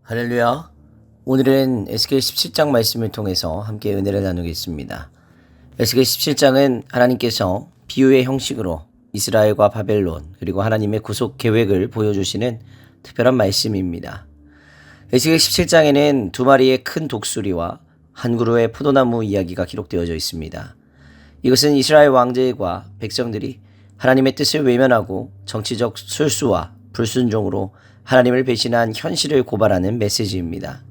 할렐루야. 오늘은 에스겔 17장 말씀을 통해서 함께 은혜를 나누겠습니다. 에스겔 17장은 하나님께서 비유의 형식으로 이스라엘과 바벨론 그리고 하나님의 구속 계획을 보여주시는 특별한 말씀입니다. 에스겔 17장에는 두 마리의 큰 독수리와 한 그루의 포도나무 이야기가 기록되어져 있습니다. 이것은 이스라엘 왕들과 백성들이 하나님의 뜻을 외면하고 정치적 술수와 불순종으로 하나님을 배신한 현실을 고발하는 메시지입니다.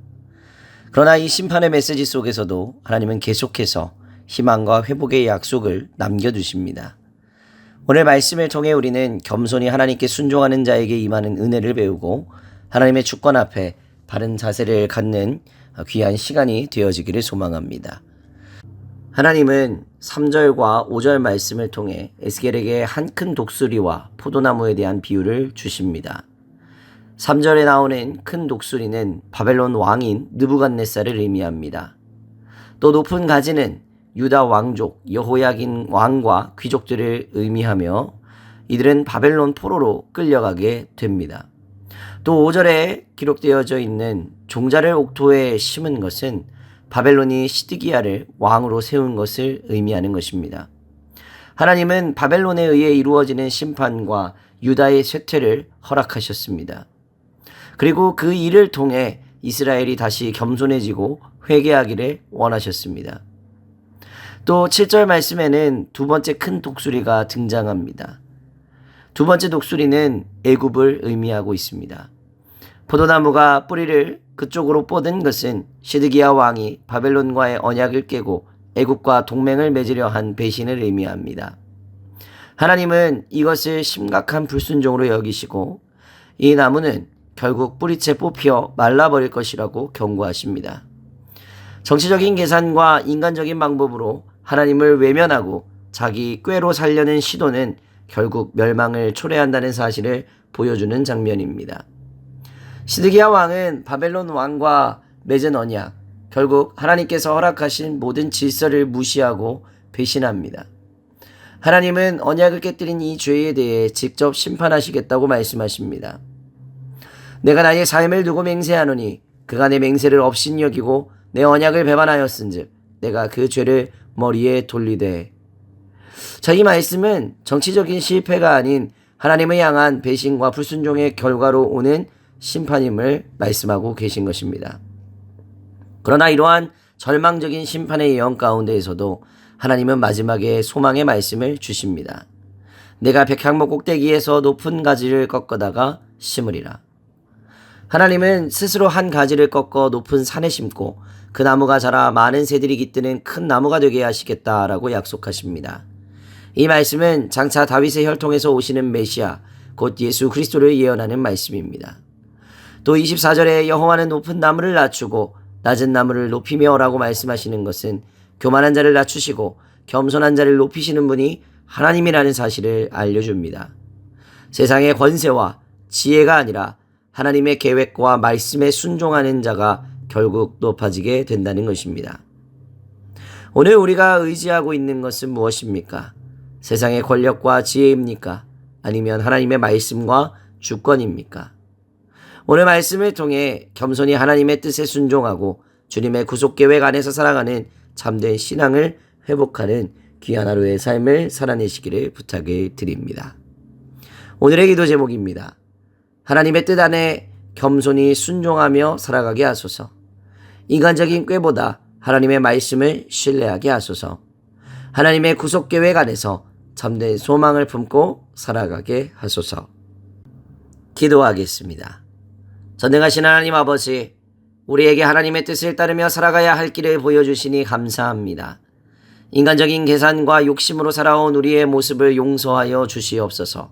그러나 이 심판의 메시지 속에서도 하나님은 계속해서 희망과 회복의 약속을 남겨두십니다. 오늘 말씀을 통해 우리는 겸손히 하나님께 순종하는 자에게 임하는 은혜를 배우고 하나님의 주권 앞에 바른 자세를 갖는 귀한 시간이 되어지기를 소망합니다. 하나님은 3절과 5절 말씀을 통해 에스겔에게 한 큰 독수리와 포도나무에 대한 비유를 주십니다. 3절에 나오는 큰 독수리는 바벨론 왕인 느부갓네살을 의미합니다. 또 높은 가지는 유다 왕족 여호야긴 왕과 귀족들을 의미하며 이들은 바벨론 포로로 끌려가게 됩니다. 또 5절에 기록되어져 있는 종자를 옥토에 심은 것은 바벨론이 시드기야를 왕으로 세운 것을 의미하는 것입니다. 하나님은 바벨론에 의해 이루어지는 심판과 유다의 쇠퇴를 허락하셨습니다. 그리고 그 일을 통해 이스라엘이 다시 겸손해지고 회개하기를 원하셨습니다. 또 7절 말씀에는 두 번째 큰 독수리가 등장합니다. 두 번째 독수리는 애굽을 의미하고 있습니다. 포도나무가 뿌리를 그쪽으로 뻗은 것은 시드기야 왕이 바벨론과의 언약을 깨고 애굽과 동맹을 맺으려 한 배신을 의미합니다. 하나님은 이것을 심각한 불순종으로 여기시고 이 나무는 결국 뿌리채 뽑혀 말라버릴 것이라고 경고하십니다. 정치적인 계산과 인간적인 방법으로 하나님을 외면하고 자기 꾀로 살려는 시도는 결국 멸망을 초래한다는 사실을 보여주는 장면입니다. 시드기야 왕은 바벨론 왕과 맺은 언약, 결국 하나님께서 허락하신 모든 질서를 무시하고 배신합니다. 하나님은 언약을 깨뜨린 이 죄에 대해 직접 심판하시겠다고 말씀하십니다. 내가 나의 삶을 두고 맹세하노니 그가 내 맹세를 없인 여기고 내 언약을 배반하였은즉 내가 그 죄를 머리에 돌리되. 이 말씀은 정치적인 실패가 아닌 하나님을 향한 배신과 불순종의 결과로 오는 심판임을 말씀하고 계신 것입니다. 그러나 이러한 절망적인 심판의 예언 가운데에서도 하나님은 마지막에 소망의 말씀을 주십니다. 내가 백향목 꼭대기에서 높은 가지를 꺾어다가 심으리라. 하나님은 스스로 한 가지를 꺾어 높은 산에 심고 그 나무가 자라 많은 새들이 깃드는 큰 나무가 되게 하시겠다라고 약속하십니다. 이 말씀은 장차 다윗의 혈통에서 오시는 메시아 곧 예수 그리스도를 예언하는 말씀입니다. 또 24절에 여호와는 높은 나무를 낮추고 낮은 나무를 높이며 라고 말씀하시는 것은 교만한 자를 낮추시고 겸손한 자를 높이시는 분이 하나님이라는 사실을 알려줍니다. 세상의 권세와 지혜가 아니라 하나님의 계획과 말씀에 순종하는 자가 결국 높아지게 된다는 것입니다. 오늘 우리가 의지하고 있는 것은 무엇입니까? 세상의 권력과 지혜입니까? 아니면 하나님의 말씀과 주권입니까? 오늘 말씀을 통해 겸손히 하나님의 뜻에 순종하고 주님의 구속 계획 안에서 살아가는 참된 신앙을 회복하는 귀한 하루의 삶을 살아내시기를 부탁을 드립니다. 오늘의 기도 제목입니다. 하나님의 뜻 안에 겸손히 순종하며 살아가게 하소서. 인간적인 꾀보다 하나님의 말씀을 신뢰하게 하소서. 하나님의 구속 계획 안에서 참된 소망을 품고 살아가게 하소서. 기도하겠습니다. 전능하신 하나님 아버지, 우리에게 하나님의 뜻을 따르며 살아가야 할 길을 보여주시니 감사합니다. 인간적인 계산과 욕심으로 살아온 우리의 모습을 용서하여 주시옵소서.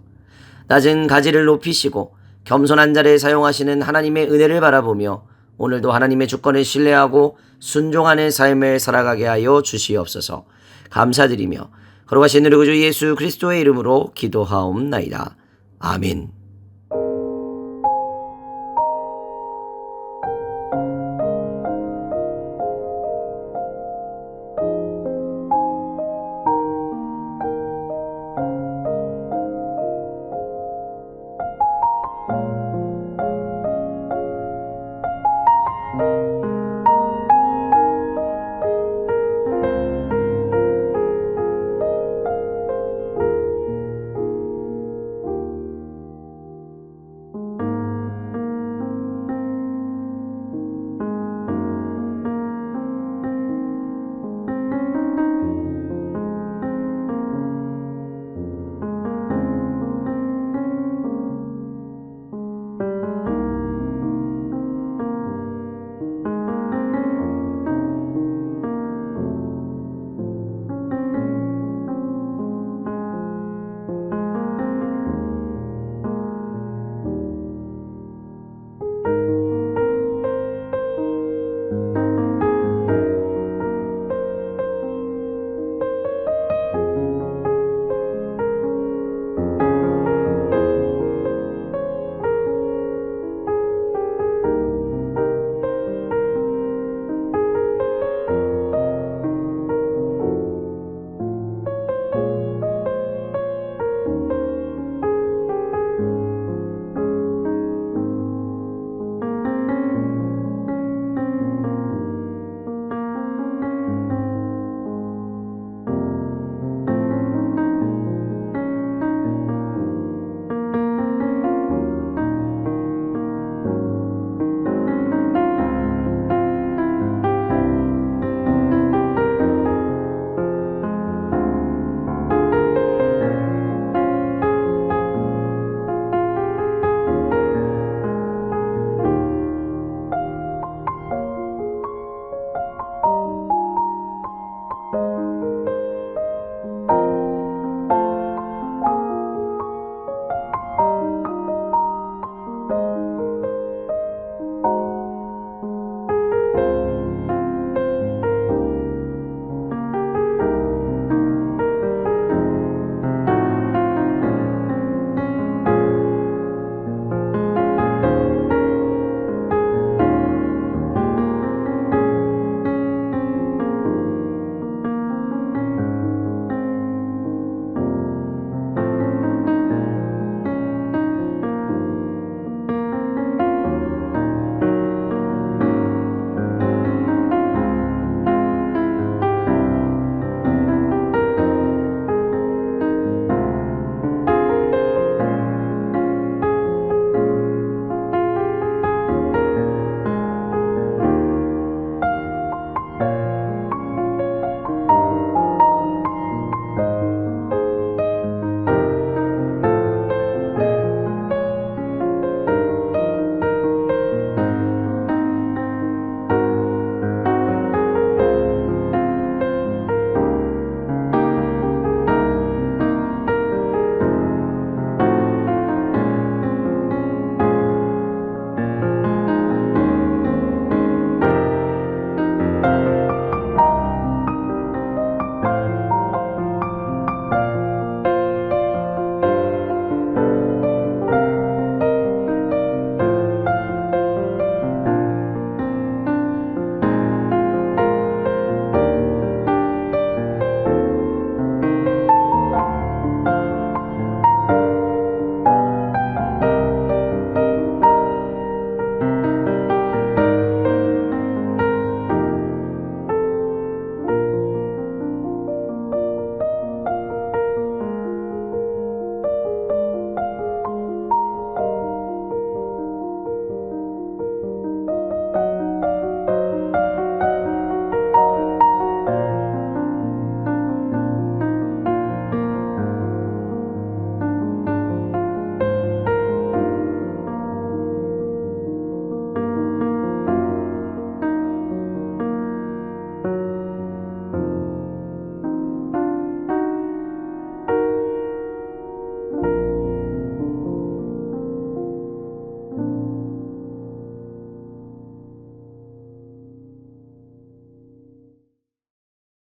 낮은 가지를 높이시고 겸손한 자를 사용하시는 하나님의 은혜를 바라보며 오늘도 하나님의 주권을 신뢰하고 순종하는 삶을 살아가게 하여 주시옵소서. 감사드리며 거룩하신 우리 구주 예수 그리스도의 이름으로 기도하옵나이다. 아멘.